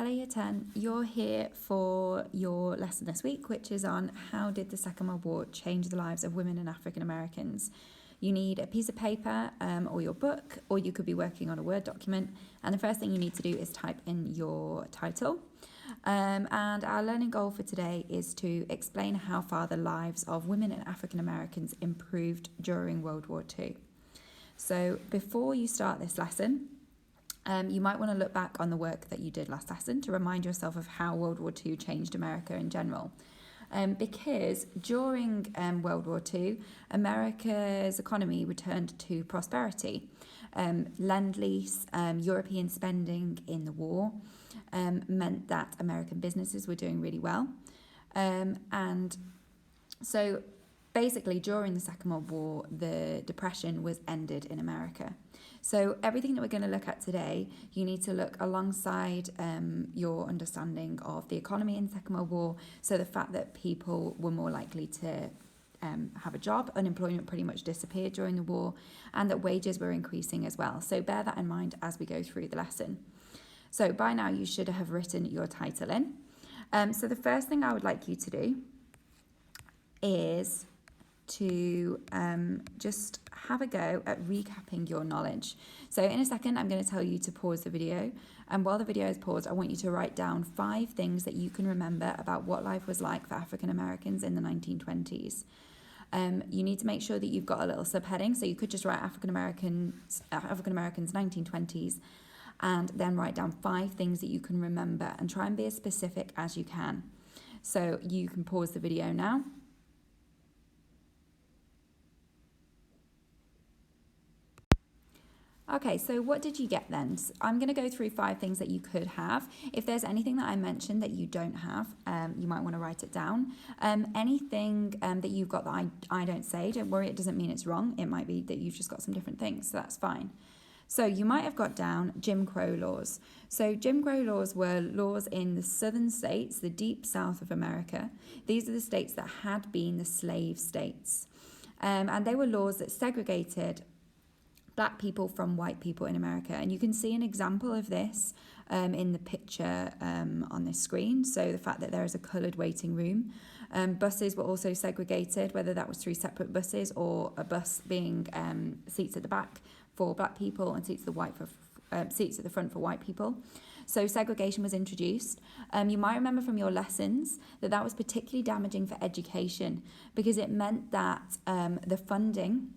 Hello Year 10, you're here for your lesson this week, which is on how did the Second World War change the lives of women and African Americans. You need a piece of paper or your book, or you could be working on a Word document, and the first thing you need to do is type in your title. And our learning goal for today is to explain how far the lives of women and African Americans improved during World War II. So before you start this lesson, you might want to look back on the work that you did last lesson to remind yourself of how World War II changed America in general. Because during World War II, America's economy returned to prosperity. Lend-Lease, European spending in the war meant that American businesses were doing really well. And so basically, during the Second World War, the Depression was ended in America. So everything that we're going to look at today, you need to look alongside your understanding of the economy in the Second World War. So the fact that people were more likely to have a job, unemployment pretty much disappeared during the war, and that wages were increasing as well. So bear that in mind as we go through the lesson. So by now you should have written your title in. So the first thing I would like you to do is to just have a go at recapping your knowledge. So in a second, I'm going to tell you to pause the video. And while the video is paused, I want you to write down 5 things that you can remember about what life was like for African Americans in the 1920s. You need to make sure that you've got a little subheading. So you could just write African Americans 1920s, and then write down 5 things that you can remember and try and be as specific as you can. So you can pause the video now. Okay, so what did you get then? So I'm going to go through 5 things that you could have. If there's anything that I mentioned that you don't have, you might want to write it down. Anything that you've got that I don't say, don't worry, it doesn't mean it's wrong. It might be that you've just got some different things, so that's fine. So you might have got down Jim Crow laws. So Jim Crow laws were laws in the southern states, the deep south of America. These are the states that had been the slave states. And they were laws that segregated Black people from white people in America. And you can see an example of this in the picture on this screen. So the fact that there is a coloured waiting room. Buses were also segregated, whether that was through separate buses or a bus being seats at the back for Black people and seats at the front for white people. So segregation was introduced. You might remember from your lessons that that was particularly damaging for education because it meant that the funding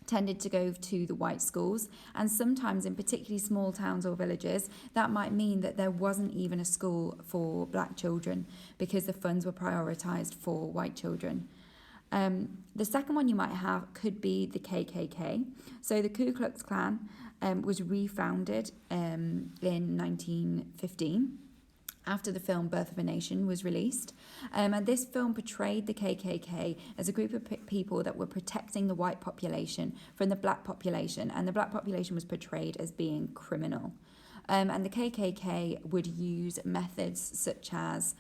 tended to go to the white schools, and sometimes in particularly small towns or villages that might mean that there wasn't even a school for Black children because the funds were prioritised for white children. The second one you might have could be the KKK. So the Ku Klux Klan was refounded in 1915 after the film Birth of a Nation was released. And this film portrayed the KKK as a group of people that were protecting the white population from the Black population, and the Black population was portrayed as being criminal. And the KKK would use methods such as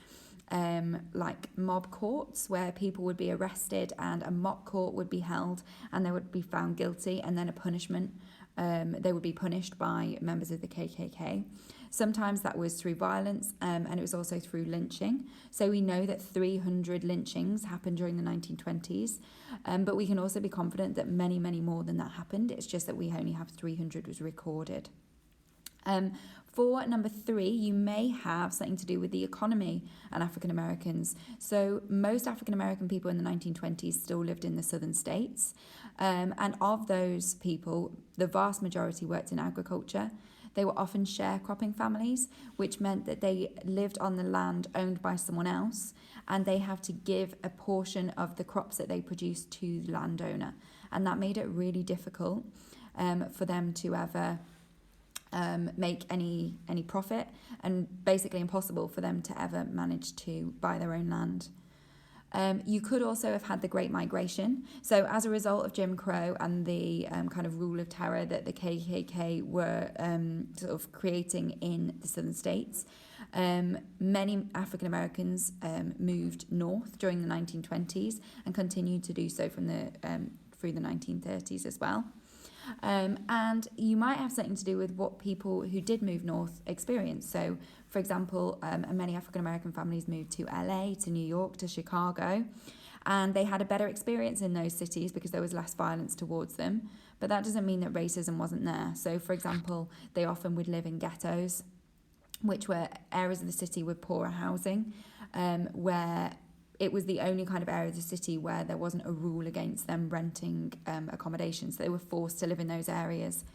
like mob courts, where people would be arrested and a mock court would be held and they would be found guilty, and then a punishment. They would be punished by members of the KKK. Sometimes that was through violence, and it was also through lynching. So we know that 300 lynchings happened during the 1920s, but we can also be confident that many, many more than that happened. It's just that we only have 300 was recorded. For number 3, you may have something to do with the economy and African Americans. So most African American people in the 1920s still lived in the southern states. And of those people, the vast majority worked in agriculture. They were often sharecropping families, which meant that they lived on the land owned by someone else, and they have to give a portion of the crops that they produced to the landowner. And that made it really difficult for them to ever make any profit, and basically impossible for them to ever manage to buy their own land. You could also have had the Great Migration. So as a result of Jim Crow and the kind of rule of terror that the KKK were sort of creating in the southern states, many African Americans moved north during the 1920s and continued to do so from through the 1930s as well. And you might have something to do with what people who did move north experienced. So, for example, many African American families moved to LA, to New York, to Chicago, and they had a better experience in those cities because there was less violence towards them. But that doesn't mean that racism wasn't there. So, for example, they often would live in ghettos, which were areas of the city with poorer housing, where it was the only kind of area of the city where there wasn't a rule against them renting accommodations. They were forced to live in those areas,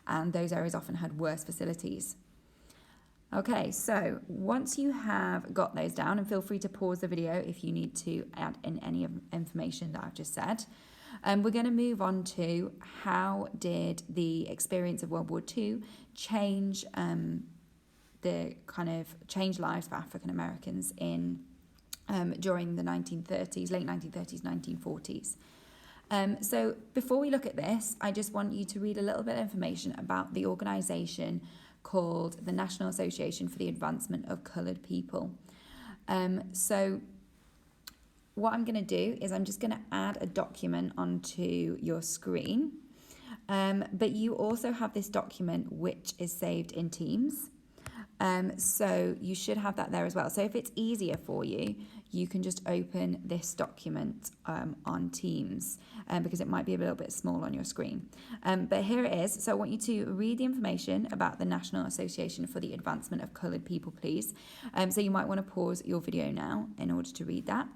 and those areas often had worse facilities. Okay, so once you have got those down, and feel free to pause the video if you need to add in any information that I've just said, we're going to move on to how did the experience of World War II change change lives for African Americans in during the 1930s, late 1930s, 1940s. So before we look at this, I just want you to read a little bit of information about the organisation called the National Association for the Advancement of Coloured People. So what I'm going to do is I'm just going to add a document onto your screen. But you also have this document which is saved in Teams. So you should have that there as well. So if it's easier for you, you can just open this document on Teams because it might be a little bit small on your screen. But here it is. So I want you to read the information about the National Association for the Advancement of Coloured People, please. So you might want to pause your video now in order to read that.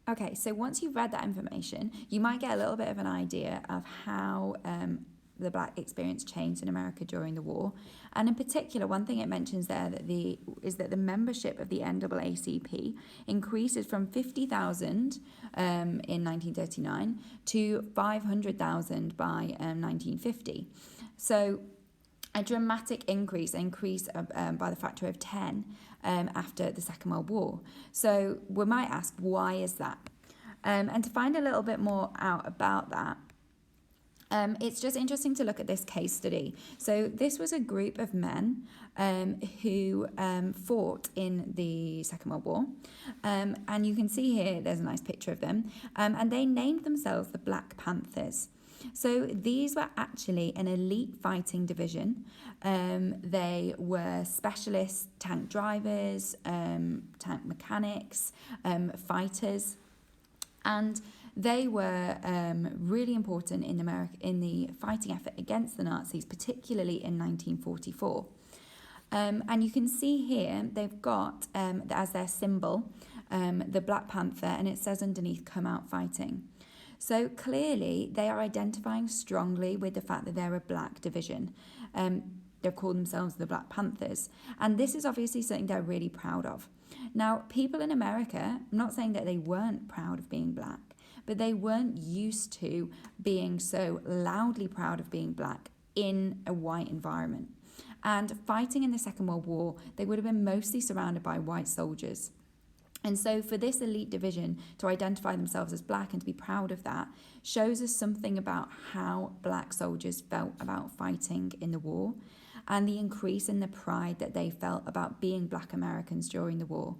Okay, so once you've read that information, you might get a little bit of an idea of how the Black experience changed in America during the war. And in particular, one thing it mentions there is that the membership of the NAACP increases from 50,000 in 1939 to 500,000 by 1950. So a dramatic increase by the factor of 10 after the Second World War. So we might ask, why is that? And to find a little bit more out about that, it's just interesting to look at this case study. So this was a group of men who fought in the Second World War. And you can see here, there's a nice picture of them. And they named themselves the Black Panthers. So these were actually an elite fighting division. They were specialist tank drivers, tank mechanics, fighters, and they were really important in America in the fighting effort against the Nazis, particularly in 1944. And you can see here they've got as their symbol the Black Panther, and it says underneath, "Come out fighting." So clearly they are identifying strongly with the fact that they're a black division. They call themselves the Black Panthers. And this is obviously something they're really proud of. Now, people in America, I'm not saying that they weren't proud of being black, but they weren't used to being so loudly proud of being black in a white environment. And fighting in the Second World War, they would have been mostly surrounded by white soldiers. And so for this elite division to identify themselves as black and to be proud of that shows us something about how black soldiers felt about fighting in the war and the increase in the pride that they felt about being black Americans during the war.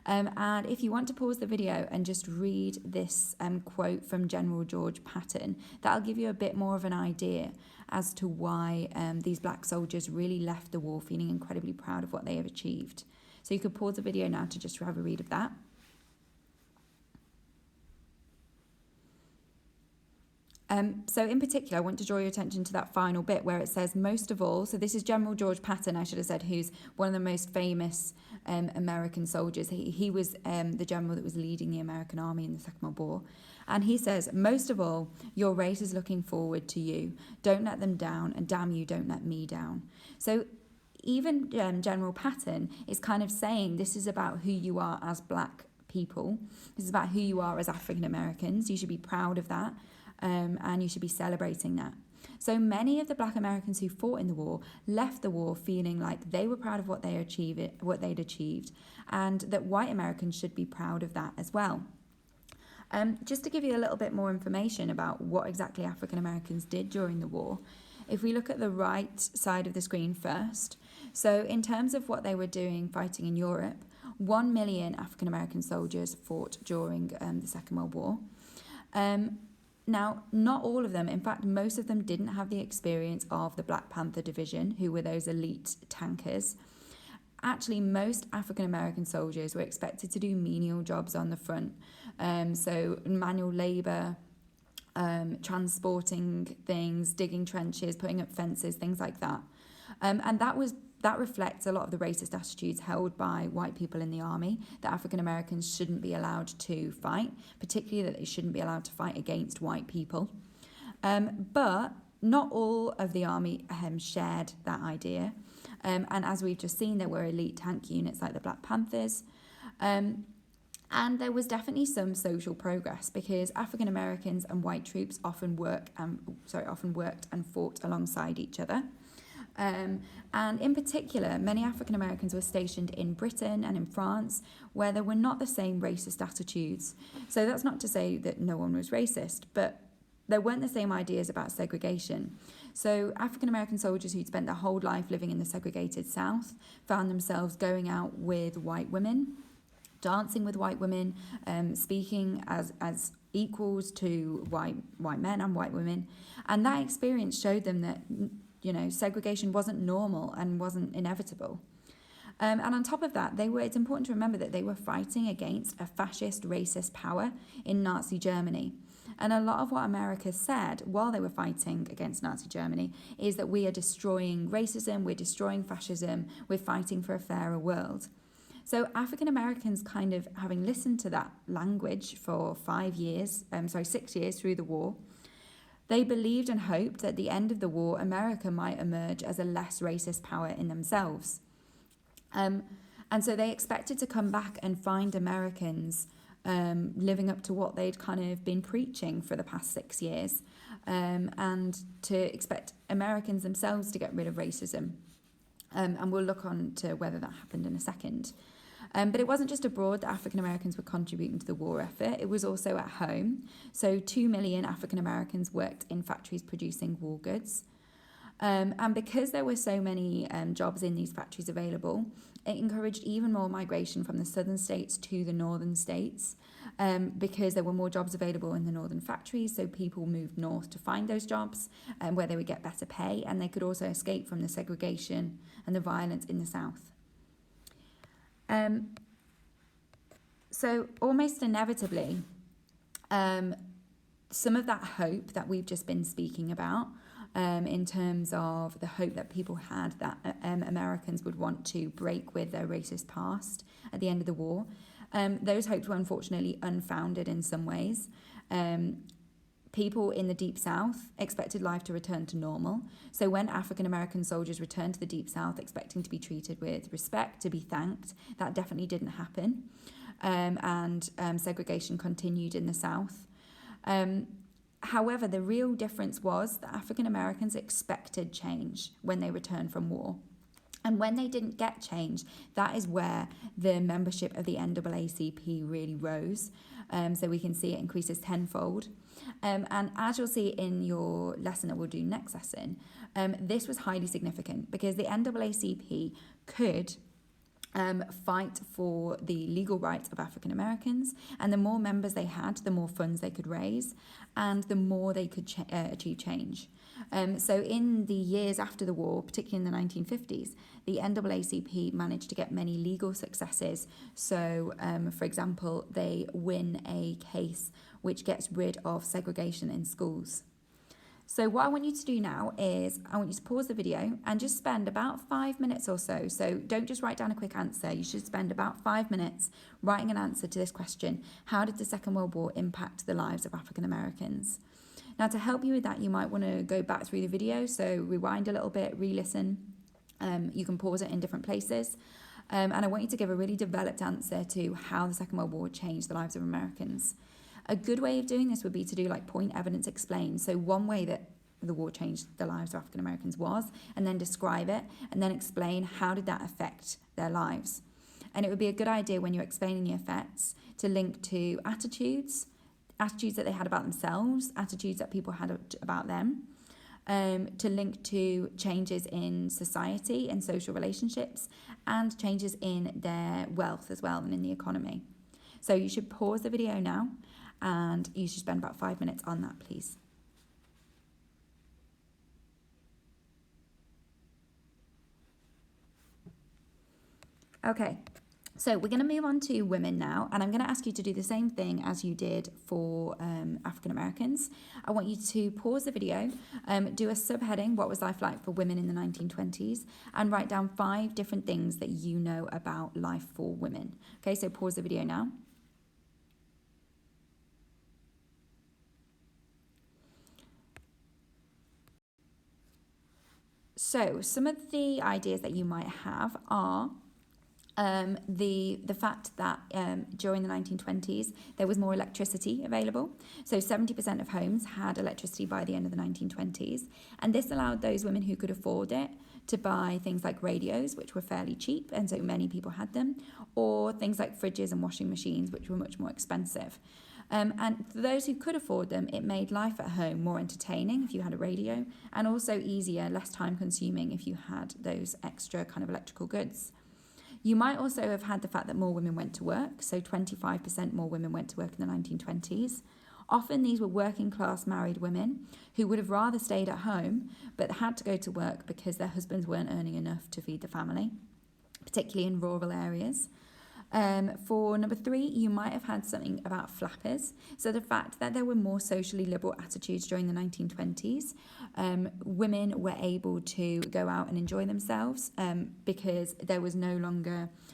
And if you want to pause the video and just read this quote from General George Patton, that'll give you a bit more of an idea as to why these black soldiers really left the war feeling incredibly proud of what they have achieved. So you could pause the video now to just have a read of that. So in particular, I want to draw your attention to that final bit where it says, most of all, so this is General George Patton, I should have said, who's one of the most famous American soldiers. He was the general that was leading the American army in the Second World War. And he says, most of all, your race is looking forward to you. Don't let them down, and damn you, don't let me down. So even General Patton is kind of saying this is about who you are as black people. This is about who you are as African Americans. You should be proud of that. And you should be celebrating that. So many of the black Americans who fought in the war left the war feeling like they were proud of what they'd achieved, and that white Americans should be proud of that as well. Just to give you a little bit more information about what exactly African Americans did during the war, if we look at the right side of the screen first, so in terms of what they were doing fighting in Europe, 1 million African American soldiers fought during the Second World War. Now, not all of them, in fact, most of them didn't have the experience of the Black Panther Division, who were those elite tankers. Actually, most African American soldiers were expected to do menial jobs on the front, so manual labour, transporting things, digging trenches, putting up fences, things like that. And that reflects a lot of the racist attitudes held by white people in the army, that African Americans shouldn't be allowed to fight, particularly that they shouldn't be allowed to fight against white people. But not all of the army shared that idea. And as we've just seen, there were elite tank units like the Black Panthers. And there was definitely some social progress because African Americans and white troops often worked and fought alongside each other. And in particular, many African Americans were stationed in Britain and in France, where there were not the same racist attitudes. So that's not to say that no one was racist, but there weren't the same ideas about segregation. So African American soldiers who'd spent their whole life living in the segregated South found themselves going out with white women, dancing with white women, speaking as equals to white men and white women. And that experience showed them that, segregation wasn't normal and wasn't inevitable. And on top of that, it's important to remember that they were fighting against a fascist, racist power in Nazi Germany. And a lot of what America said while they were fighting against Nazi Germany is that we are destroying racism, we're destroying fascism, we're fighting for a fairer world. So African Americans, kind of having listened to that language for 6 years through the war, they believed and hoped that at the end of the war, America might emerge as a less racist power in themselves. And so they expected to come back and find Americans living up to what they'd kind of been preaching for the past 6 years, and to expect Americans themselves to get rid of racism. And we'll look on to whether that happened in a second. But it wasn't just abroad that African Americans were contributing to the war effort, it was also at home. So 2 million African Americans worked in factories producing war goods. And because there were so many jobs in these factories available, it encouraged even more migration from the southern states to the northern states, because there were more jobs available in the northern factories, so people moved north to find those jobs where they would get better pay, and they could also escape from the segregation and the violence in the south. So almost inevitably, some of that hope that we've just been speaking about, in terms of the hope that people had that Americans would want to break with their racist past at the end of the war, those hopes were unfortunately unfounded in some ways. People in the Deep South expected life to return to normal. So when African American soldiers returned to the Deep South expecting to be treated with respect, to be thanked, that definitely didn't happen. And segregation continued in the South. However, the real difference was that African Americans expected change when they returned from war. And when they didn't get change, that is where the membership of the NAACP really rose. So we can see it increases tenfold. And as you'll see in your lesson that we'll do next lesson, this was highly significant because the NAACP could fight for the legal rights of African Americans, and the more members they had, the more funds they could raise, and the more they could achieve change. So in the years after the war, particularly in the 1950s, the NAACP managed to get many legal successes. So, for example, they win a case which gets rid of segregation in schools. So what I want you to do now is I want you to pause the video and just spend about 5 minutes or so. So don't just write down a quick answer. You should spend about 5 minutes writing an answer to this question. How did the Second World War impact the lives of African Americans? Now, to help you with that, you might want to go back through the video. So rewind a little bit, re-listen. You can pause it in different places. And I want you to give a really developed answer to how the Second World War changed the lives of Americans. A good way of doing this would be to do like point, evidence, explain. So one way that the war changed the lives of African Americans was, and then describe it, and then explain how did that affect their lives. And it would be a good idea when you're explaining the effects to link to attitudes that they had about themselves, attitudes that people had about them, to link to changes in society and social relationships and changes in their wealth as well and in the economy. So you should pause the video now and you should spend about 5 minutes on that, please. Okay, so we're going to move on to women now, and I'm going to ask you to do the same thing as you did for African Americans. I want you to pause the video, do a subheading, what was life like for women in the 1920s, and write down 5 different things that you know about life for women. Okay, so pause the video now. So some of the ideas that you might have are the fact that during the 1920s there was more electricity available. So 70% of homes had electricity by the end of the 1920s, and this allowed those women who could afford it to buy things like radios, which were fairly cheap, and so many people had them, or things like fridges and washing machines, which were much more expensive. And for those who could afford them, it made life at home more entertaining if you had a radio, and also easier, less time consuming if you had those extra kind of electrical goods. You might also have had the fact that more women went to work, so 25% more women went to work in the 1920s. Often these were working class married women who would have rather stayed at home but had to go to work because their husbands weren't earning enough to feed the family, particularly in rural areas. For number 3, you might have had something about flappers. So the fact that there were more socially liberal attitudes during the 1920s, women were able to go out and enjoy themselves because there was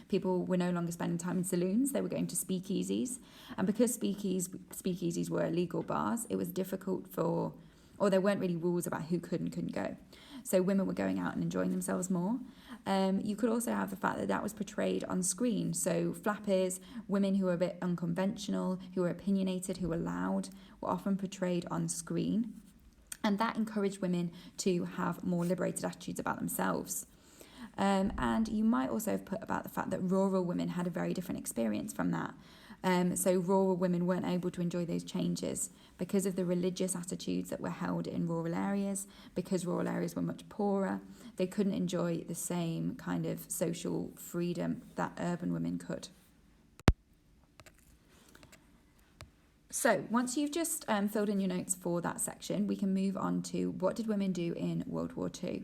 people were no longer spending time in saloons, they were going to speakeasies. And because speakeasies were illegal bars, it was difficult or there weren't really rules about who could and couldn't go. So women were going out and enjoying themselves more. You could also have the fact that was portrayed on screen. So flappers, women who were a bit unconventional, who were opinionated, who were loud, were often portrayed on screen. And that encouraged women to have more liberated attitudes about themselves. And you might also have put about the fact that rural women had a very different experience from that. So rural women weren't able to enjoy those changes because of the religious attitudes that were held in rural areas, because rural areas were much poorer. They couldn't enjoy the same kind of social freedom that urban women could. So once you've just filled in your notes for that section, we can move on to what did women do in World War II.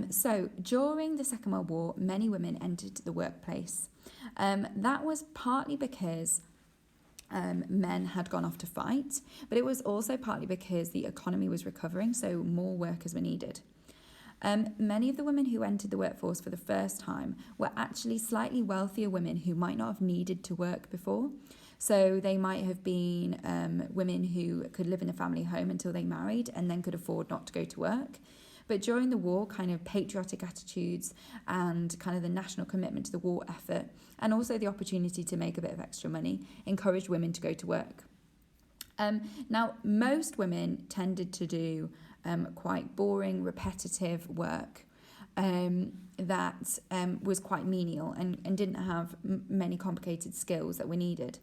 So during the Second World War, many women entered the workplace. That was partly because men had gone off to fight, but it was also partly because the economy was recovering, so more workers were needed. Many of the women who entered the workforce for the first time were actually slightly wealthier women who might not have needed to work before. So they might have been women who could live in a family home until they married and then could afford not to go to work. But during the war, kind of patriotic attitudes and kind of the national commitment to the war effort, and also the opportunity to make a bit of extra money, encouraged women to go to work. Now, most women tended to do quite boring, repetitive work that was quite menial and didn't have many complicated skills that were needed.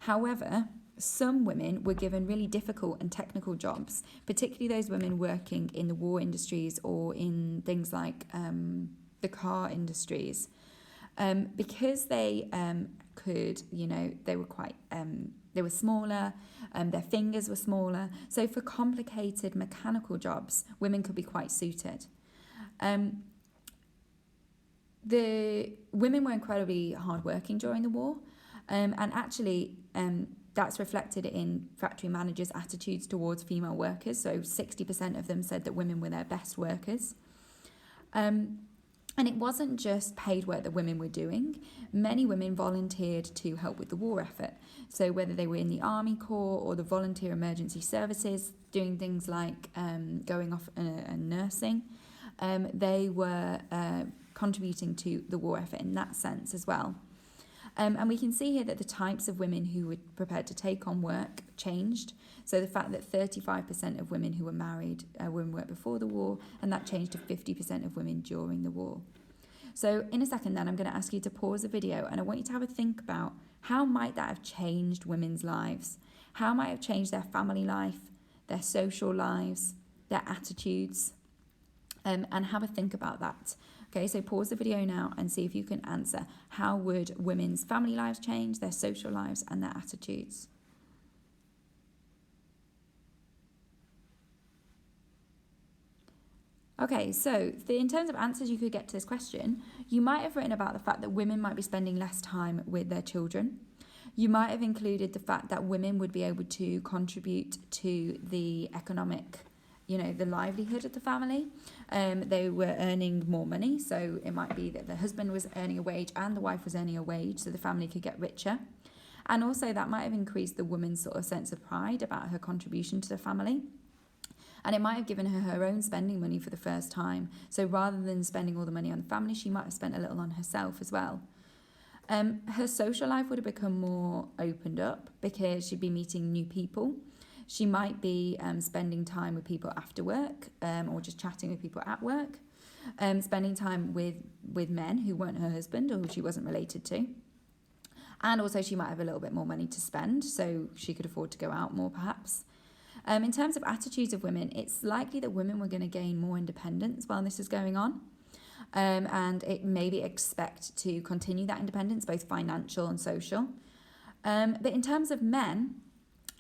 However, some women were given really difficult and technical jobs, particularly those women working in the war industries or in things like the car industries, because they could, they were quite, they were smaller, their fingers were smaller. So for complicated mechanical jobs, women could be quite suited. The women were incredibly hardworking during the war, and actually that's reflected in factory managers' attitudes towards female workers. So 60% of them said that women were their best workers. And it wasn't just paid work that women were doing. Many women volunteered to help with the war effort. So whether they were in the Army Corps or the Volunteer Emergency Services, doing things like going off and nursing, they were contributing to the war effort in that sense as well. And we can see here that the types of women who were prepared to take on work changed. So the fact that 35% of women who were married were in work before the war, and that changed to 50% of women during the war. So in a second then, I'm going to ask you to pause the video, and I want you to have a think about how might that have changed women's lives? How might it have changed their family life, their social lives, their attitudes, and have a think about that. Okay, so pause the video now and see if you can answer, how would women's family lives change, their social lives, and their attitudes? Okay, so in terms of answers you could get to this question, you might have written about the fact that women might be spending less time with their children. You might have included the fact that women would be able to contribute to the economic, the livelihood of the family. They were earning more money, so it might be that the husband was earning a wage and the wife was earning a wage, so the family could get richer. And also that might have increased the woman's sort of sense of pride about her contribution to the family. And it might have given her her own spending money for the first time. So rather than spending all the money on the family, she might have spent a little on herself as well. Her social life would have become more opened up because she'd be meeting new people. She might be spending time with people after work, or just chatting with people at work, spending time with men who weren't her husband or who she wasn't related to. And also she might have a little bit more money to spend, so she could afford to go out more perhaps. In terms of attitudes of women, it's likely that women were going to gain more independence while this is going on. And it maybe expect to continue that independence, both financial and social. But in terms of men,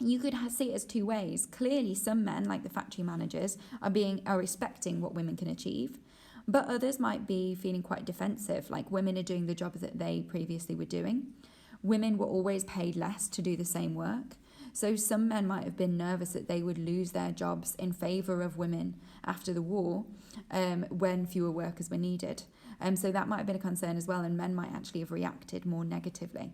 you could see it as two ways. Clearly, some men, like the factory managers, are respecting what women can achieve. But others might be feeling quite defensive, like women are doing the job that they previously were doing. Women were always paid less to do the same work. So some men might have been nervous that they would lose their jobs in favour of women after the war, when fewer workers were needed. So that might have been a concern as well, and men might actually have reacted more negatively.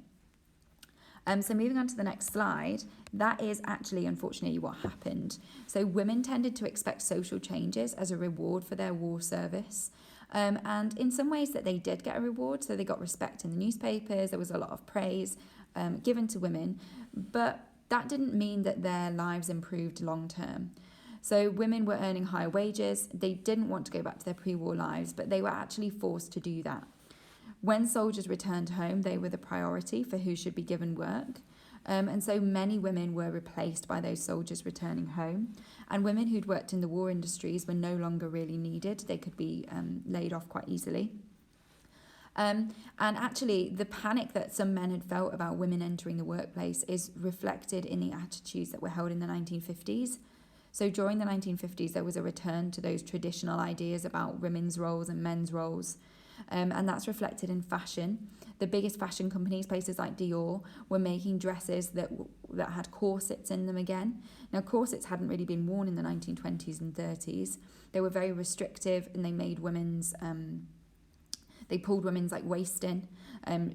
So moving on to the next slide, that is actually unfortunately what happened. So women tended to expect social changes as a reward for their war service. And in some ways that they did get a reward, so they got respect in the newspapers, there was a lot of praise given to women, but that didn't mean that their lives improved long term. So women were earning higher wages, they didn't want to go back to their pre-war lives, but they were actually forced to do that. When soldiers returned home, they were the priority for who should be given work. And so many women were replaced by those soldiers returning home. And women who'd worked in the war industries were no longer really needed. They could be laid off quite easily. And actually, the panic that some men had felt about women entering the workplace is reflected in the attitudes that were held in the 1950s. So during the 1950s, there was a return to those traditional ideas about women's roles and men's roles. And that's reflected in fashion. The biggest fashion companies, places like Dior, were making dresses that had corsets in them again. Now, corsets hadn't really been worn in the 1920s and 30s. They were very restrictive, and they made they pulled women's like waist in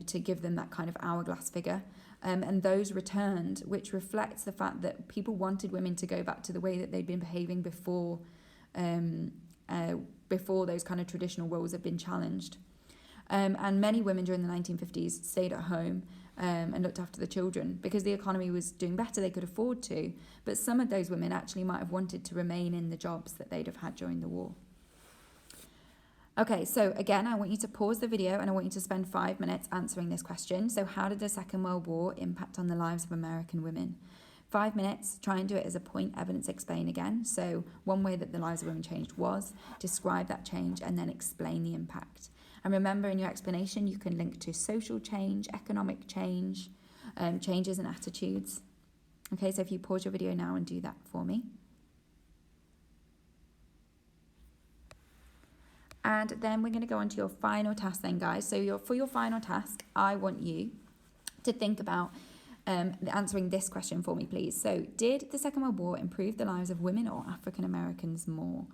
to give them that kind of hourglass figure. And those returned, which reflects the fact that people wanted women to go back to the way that they'd been behaving before those kind of traditional roles had been challenged. And many women during the 1950s stayed at home and looked after the children because the economy was doing better, they could afford to. But some of those women actually might have wanted to remain in the jobs that they'd have had during the war. Okay, so again, I want you to pause the video and I want you to spend 5 minutes answering this question. So how did the Second World War impact on the lives of American women? 5 minutes, try and do it as a point, evidence, explain again. So one way that the lives of women changed was describe that change and then explain the impact. And remember, in your explanation, you can link to social change, economic change, changes in attitudes. Okay, so if you pause your video now and do that for me. And then we're going to go on to your final task then, guys. So for your final task, I want you to think about answering this question for me, please. So did the Second World War improve the lives of women or African Americans more?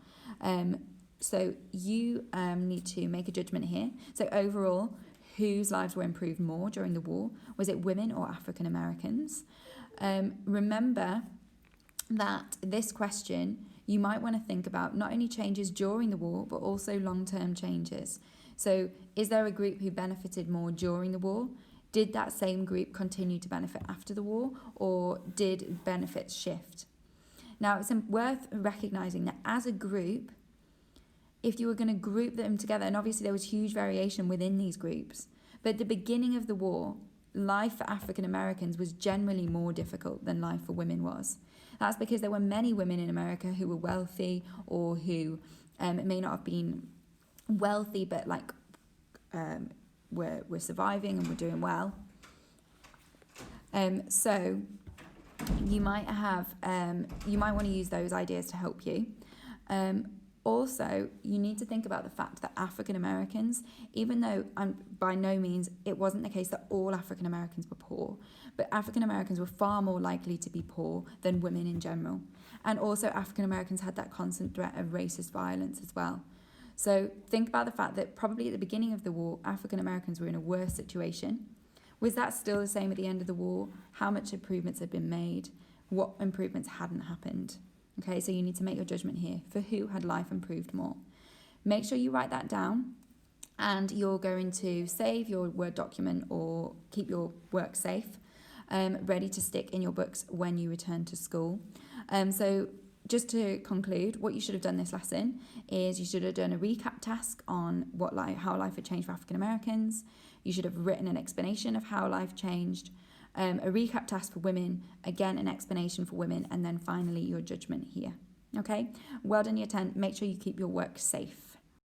So you need to make a judgment here. So overall, whose lives were improved more during the war? Was it women or African Americans? Remember that this question, you might want to think about not only changes during the war, but also long-term changes. So is there a group who benefited more during the war? Did that same group continue to benefit after the war, or did benefits shift? Now, it's worth recognizing that as a group, if you were going to group them together, and obviously there was huge variation within these groups, but at the beginning of the war, life for African Americans was generally more difficult than life for women was. That's because there were many women in America who were wealthy or who may not have been wealthy, but like were surviving and were doing well. So you might want to use those ideas to help you. Also, you need to think about the fact that African Americans, even though by no means it wasn't the case that all African Americans were poor, but African Americans were far more likely to be poor than women in general. And also African Americans had that constant threat of racist violence as well. So think about the fact that probably at the beginning of the war, African Americans were in a worse situation. Was that still the same at the end of the war? How much improvements had been made? What improvements hadn't happened? Okay, so you need to make your judgment here. For who had life improved more? Make sure you write that down, and you're going to save your Word document or keep your work safe, ready to stick in your books when you return to school. So just to conclude, what you should have done this lesson is you should have done a recap task on how life had changed for African Americans. You should have written an explanation of how life changed. A recap task for women, again an explanation for women, and then finally your judgment here. Okay, well done year 10. Make sure you keep your work safe.